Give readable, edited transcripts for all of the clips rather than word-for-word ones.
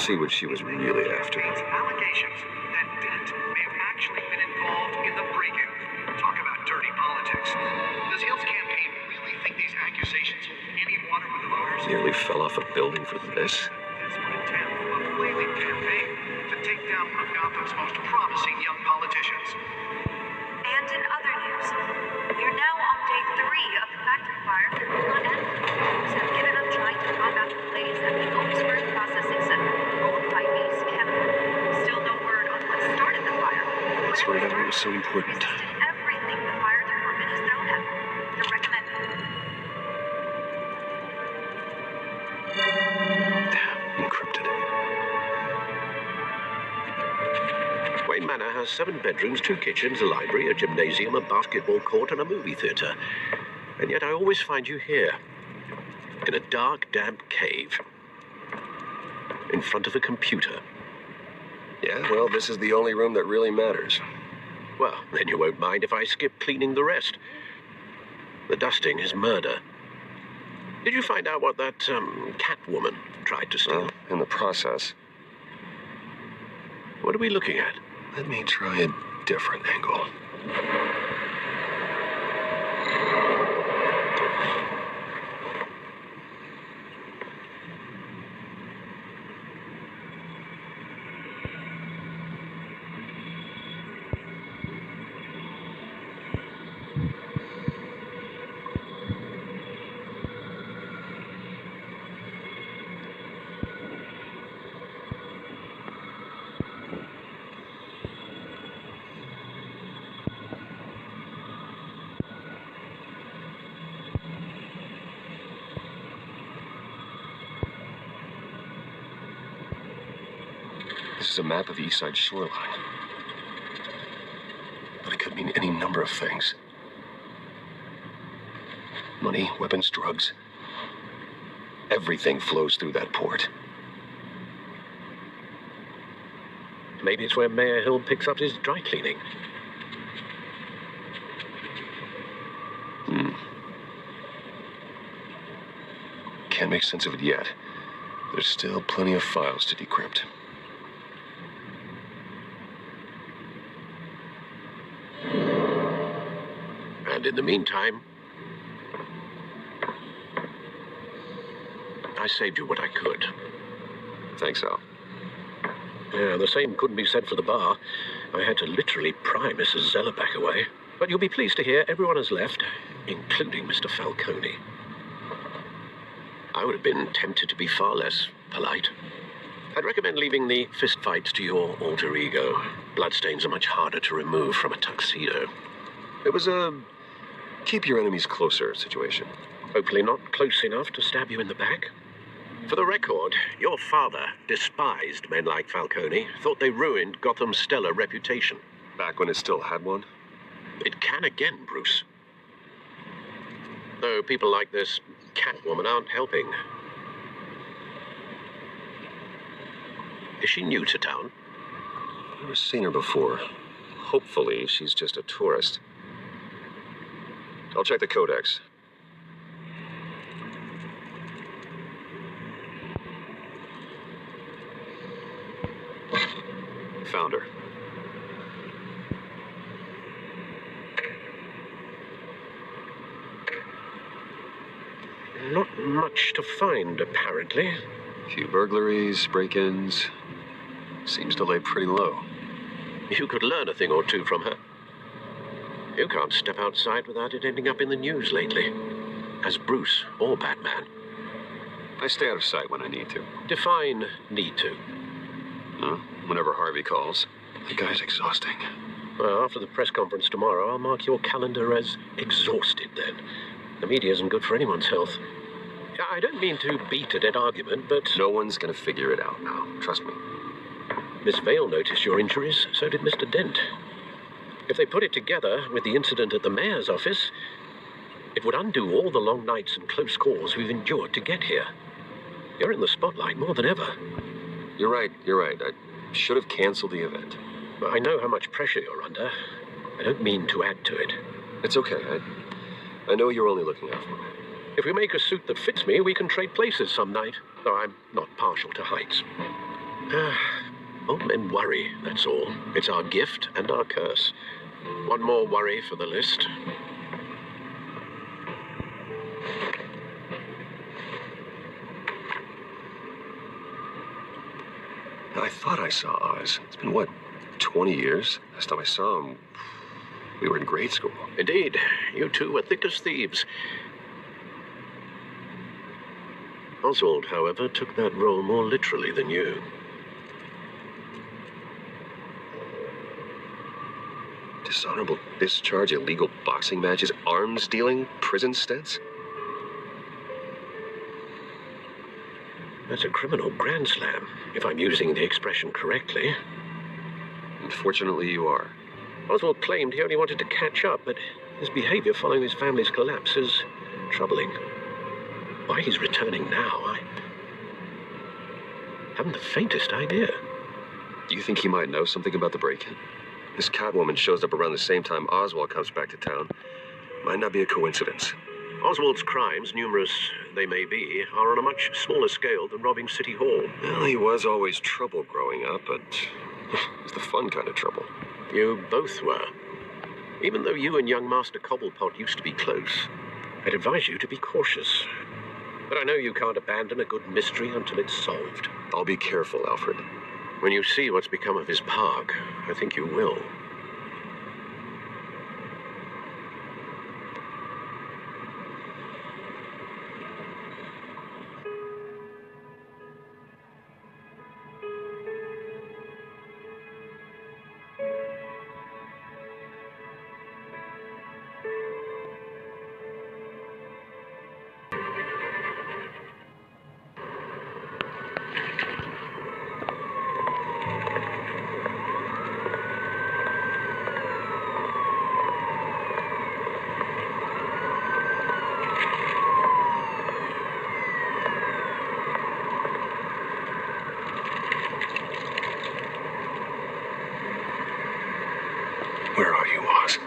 see what she was really after. Allegations that Dent may have actually been involved in the break-in. Talk about dirty politics. Does Hill's campaign really think these accusations hold any water with the voters? Nearly fell off a building for this. Desperate attempt from a flailing campaign to take down one of Gotham's most promising young politicians. And in other news, we're now on day 3 of the factory fire that will not end. Crews have given up trying to combat the blaze at the Otisburg Processing Center, owned by Ace Chemical. Still no word on what started the fire. That's why that was so important. Resisted everything the fire department has thrown at them. They're recommended. Encrypted. Wayne Manor has 7 bedrooms, 2 kitchens, a library, a gymnasium, a basketball court, and a movie theatre. And yet I always find you here, in a dark, damp cave, in front of a computer. Yeah, well, this is the only room that really matters. Well, then you won't mind if I skip cleaning the rest. The dusting is murder. Did you find out what that, cat woman tried to steal? Well, in the process. What are we looking at? Let me try a different angle. This is a map of the east side shoreline. But it could mean any number of things. Money, weapons, drugs. Everything flows through that port. Maybe it's where Mayor Hill picks up his dry cleaning. Can't make sense of it yet. There's still plenty of files to decrypt. And in the meantime, I saved you what I could. Thanks, Al. Yeah, the same couldn't be said for the bar. I had to literally pry Mrs. Zellerback away. But you'll be pleased to hear everyone has left, including Mr. Falcone. I would have been tempted to be far less polite. I'd recommend leaving the fistfights to your alter ego. Bloodstains are much harder to remove from a tuxedo. It was a keep your enemies closer situation. Hopefully not close enough to stab you in the back. For the record, your father despised men like Falcone, thought they ruined Gotham's stellar reputation. Back when it still had one? It can again, Bruce. Though people like this Catwoman aren't helping. Is she new to town? Never seen her before. Hopefully, she's just a tourist. I'll check the codex. Found her. Not much to find, apparently. Few burglaries, break-ins. Seems to lay pretty low. You could learn a thing or two from her. You can't step outside without it ending up in the news lately. As Bruce or Batman. I stay out of sight when I need to. Define need to. Whenever Harvey calls. The guy's exhausting. Well, after the press conference tomorrow, I'll mark your calendar as exhausted then. The media isn't good for anyone's health. I don't mean to beat a dead argument, but... No one's gonna figure it out now. Trust me. Miss Vale noticed your injuries, so did Mr. Dent. If they put it together with the incident at the mayor's office, it would undo all the long nights and close calls we've endured to get here. You're in the spotlight more than ever. You're right. I should have canceled the event. I know how much pressure you're under. I don't mean to add to it. It's okay. I know you're only looking out for me. If we make a suit that fits me, we can trade places some night, though I'm not partial to heights. Old men worry, that's all. It's our gift and our curse. One more worry for the list. I thought I saw Oz. It's been, what, 20 years? Last time I saw him, we were in grade school. Indeed, you two were thick as thieves. Oswald, however, took that role more literally than you. Dishonorable discharge, illegal boxing matches, arms dealing, prison stints? That's a criminal grand slam, if I'm using the expression correctly. Unfortunately, you are. Oswald claimed he only wanted to catch up, but his behavior following his family's collapse is troubling. Why he's returning now, I haven't the faintest idea. Do you think he might know something about the break-in? This Catwoman shows up around the same time Oswald comes back to town. Might not be a coincidence. Oswald's crimes, numerous they may be, are on a much smaller scale than robbing City Hall. Well, he was always trouble growing up, but it was the fun kind of trouble. You both were. Even though you and young Master Cobblepot used to be close, I'd advise you to be cautious. But I know you can't abandon a good mystery until it's solved. I'll be careful, Alfred. When you see what's become of his park, I think you will. Where are you, Oz?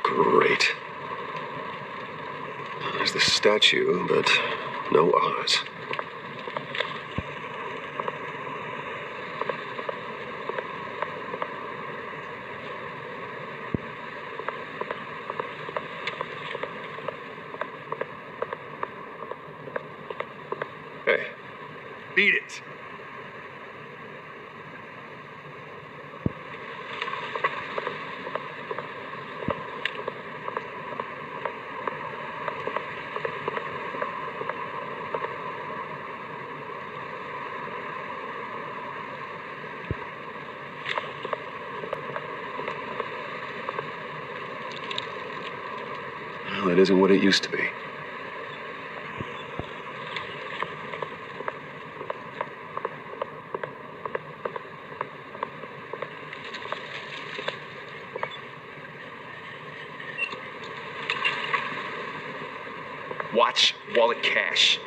Great. There's the statue, but no Oz. Hey. Beat it. Well, it isn't what it used to be. Watch, wallet, cash.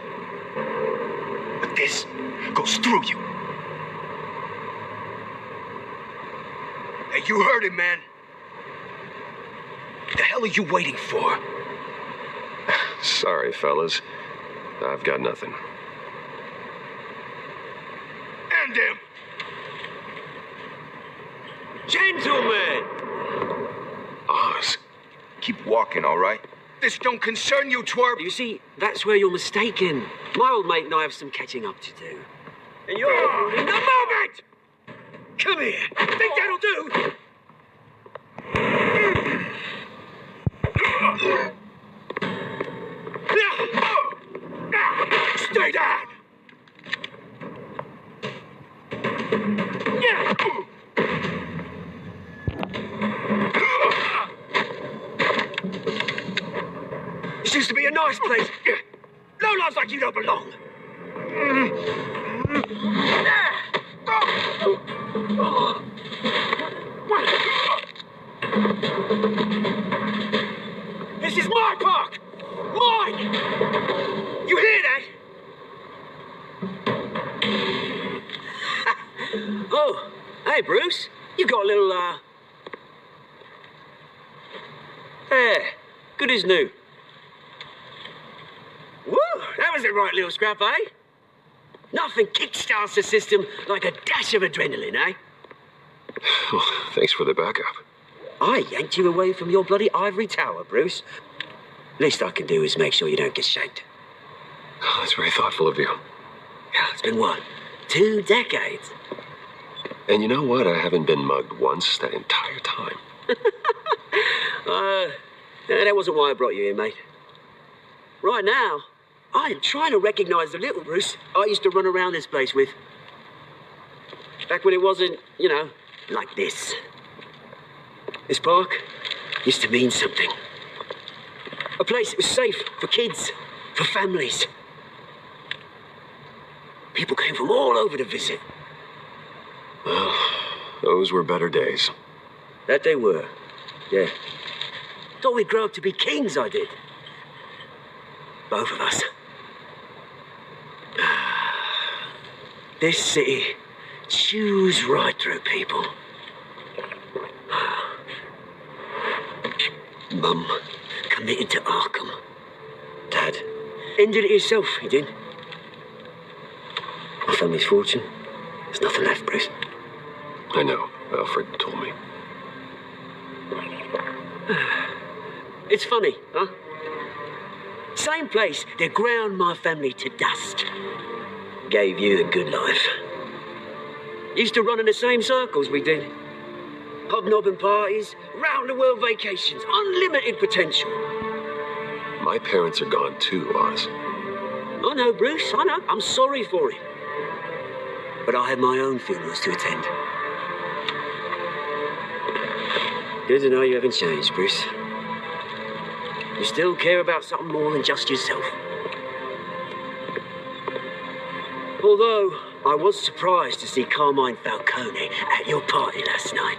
But this goes through you. Hey, you heard it, man. The hell are you waiting for? Sorry, fellas. I've got nothing. And him. Gentlemen! Oz. Keep walking, all right? This don't concern you, twerp. You see, that's where you're mistaken. My old mate and I have some catching up to do. And you're ruining the moment! Come here! Think that'll do? way down! This used to be a nice place. No lives like you don't belong. This is my park! Mine! You hear that? Oh, hey, Bruce. You got a little, There. Good as new. Woo! That was the right little scrap, eh? Nothing kickstarts the system like a dash of adrenaline, eh? Thanks for the backup. I yanked you away from your bloody ivory tower, Bruce. Least I can do is make sure you don't get shanked. Oh, that's very thoughtful of you. Yeah, it's been what? 2 decades? And you know what? I haven't been mugged once that entire time. That wasn't why I brought you here, mate. Right now, I am trying to recognize the little Bruce I used to run around this place with. Back when it wasn't, you know, like this. This park used to mean something. A place that was safe for kids, for families. People came from all over to visit. Well, those were better days. That they were, yeah. Thought we'd grow up to be kings, I did. Both of us. This city chews right through people. Mum committed to Arkham. Dad ended it himself, he did. My family's fortune. There's nothing left, Bruce. I know. Alfred told me. It's funny, huh? Same place that ground my family to dust. Gave you the good life. Used to run in the same circles we did. Hobnobbing parties, round-the-world vacations, unlimited potential. My parents are gone too, Oz. I know, Bruce, I know. I'm sorry for it. But I had my own funerals to attend. Good to know you haven't changed, Bruce. You still care about something more than just yourself. Although, I was surprised to see Carmine Falcone at your party last night.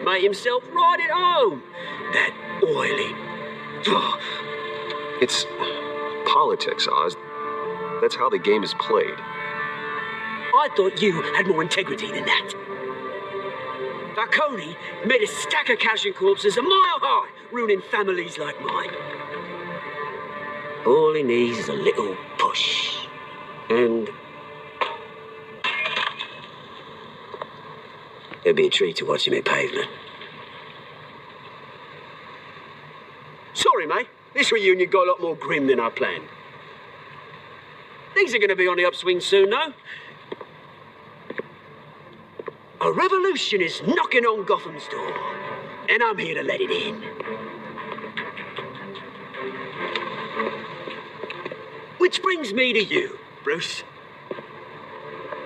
Made himself right at home. That oily... It's politics, Oz. That's how the game is played. I thought you had more integrity than that. Falcone made a stack of cash and corpses a mile high, ruining families like mine. All he needs is a little push. And... it'd be a treat to watch him hit pavement. Sorry, mate. This reunion got a lot more grim than I planned. Things are going to be on the upswing soon, though. A revolution is knocking on Gotham's door, and I'm here to let it in. Which brings me to you, Bruce.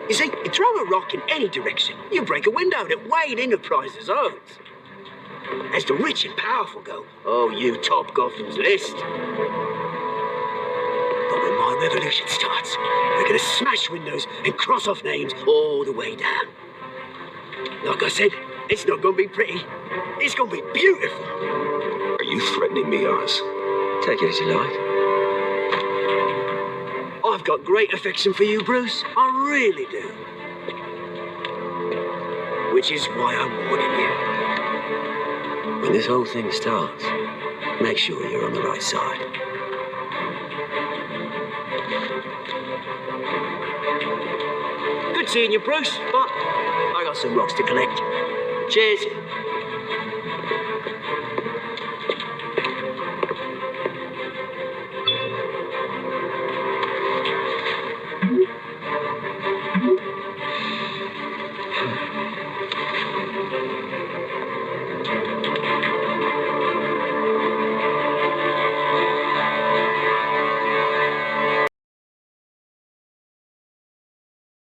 You see, you throw a rock in any direction, you break a window that Wayne Enterprises owns. As the rich and powerful go, oh, you top Gotham's list. But when my revolution starts, we're gonna smash windows and cross off names all the way down. Like I said, it's not gonna be pretty. It's gonna be beautiful. Are you threatening me, Oz? Take it as you like. I've got great affection for you, Bruce. I really do. Which is why I'm warning you. When this whole thing starts, make sure you're on the right side. Good seeing you, Bruce, but I got some rocks to collect. Cheers.